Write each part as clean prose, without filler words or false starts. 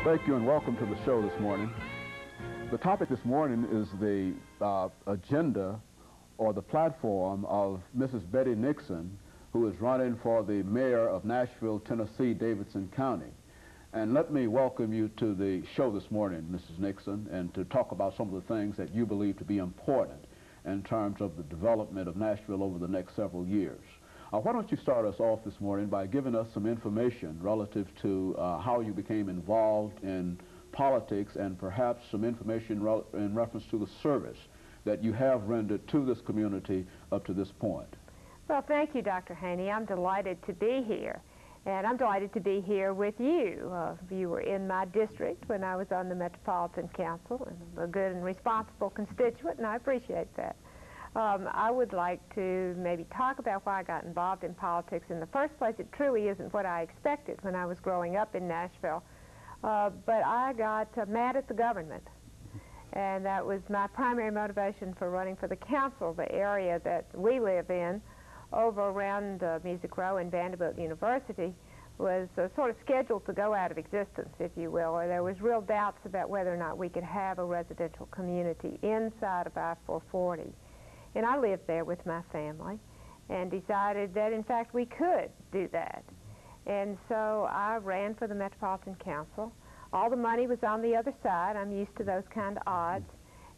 Thank you and welcome to the show this morning. The topic this morning is the agenda or the platform of Mrs. Betty Nixon, who is running for the mayor of Nashville, Tennessee, Davidson County. And let me welcome you to the show this morning, Mrs. Nixon, and to talk about some of the things that you believe to be important in terms of the development of Nashville over the next several years. Why don't you start us off this morning by giving us some information relative to how you became involved in politics and perhaps some information in reference to the service that you have rendered to this community up to this point. Well, thank you, Dr. Haney. I'm delighted to be here. And I'm delighted to be here with you. You were in my district when I was on the Metropolitan Council, and I'm a good and responsible constituent, and I appreciate that. I would like to maybe talk about why I got involved in politics. In the first place, it truly isn't what I expected when I was growing up in Nashville. But I got mad at the government. And that was my primary motivation for running for the council. The area that we live in, over around Music Row and Vanderbilt University, was sort of scheduled to go out of existence, if you will, or there was real doubts about whether or not we could have a residential community inside of I-440. And I lived there with my family and decided that, in fact, we could do that. And so I ran for the Metropolitan Council. All the money was on the other side. I'm used to those kind of odds.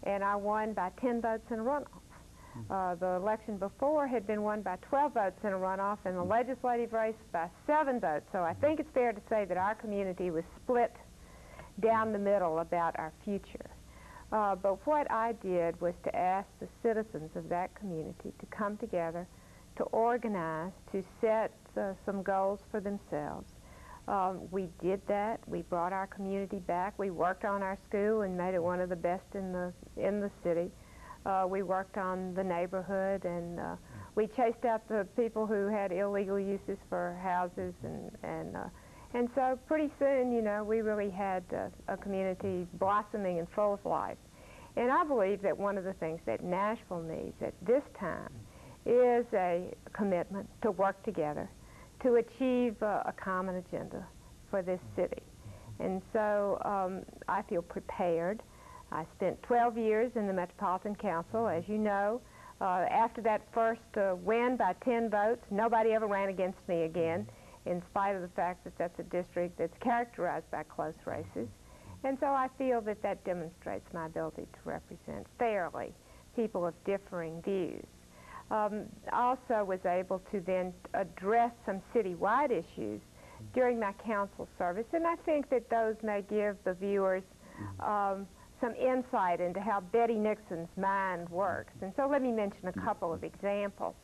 And I won by 10 votes in a runoff. The election before had been won by 12 votes in a runoff, and the legislative race by 7 votes. So I think it's fair to say that our community was split down the middle about our future. But what I did was to ask the citizens of that community to come together, to organize, to set some goals for themselves. We did that. We brought our community back. We worked on our school and made it one of the best in the city. We worked on the neighborhood, and we chased out the people who had illegal uses for houses, and so pretty soon, you know, we really had a community blossoming and full of life. And I believe that one of the things that Nashville needs at this time is a commitment to work together to achieve a common agenda for this city. And so I feel prepared. I spent 12 years in the Metropolitan Council, as you know. After that first win by 10 votes, nobody ever ran against me again, in spite of the fact that that's a district that's characterized by close races. And so I feel that that demonstrates my ability to represent fairly people of differing views. I also was able to then address some citywide issues during my council service, and I think that those may give the viewers some insight into how Betty Nixon's mind works. And so let me mention a couple of examples.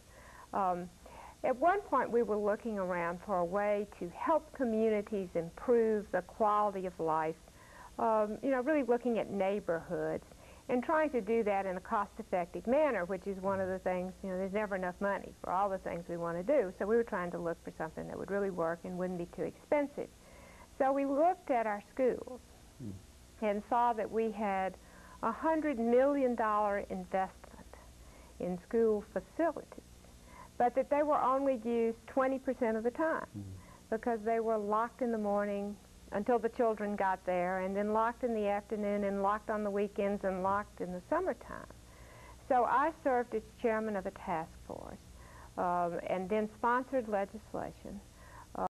At one point, we were looking around for a way to help communities improve the quality of life, you know, really looking at neighborhoods and trying to do that in a cost-effective manner, which is one of the things, you know, there's never enough money for all the things we want to do. So we were trying to look for something that would really work and wouldn't be too expensive. So we looked at our schools and saw that we had a $100 million investment in school facilities, but that they were only used 20% of the time because they were locked in the morning until the children got there, and then locked in the afternoon, and locked on the weekends, and locked in the summertime. So I served as chairman of a task force and then sponsored legislation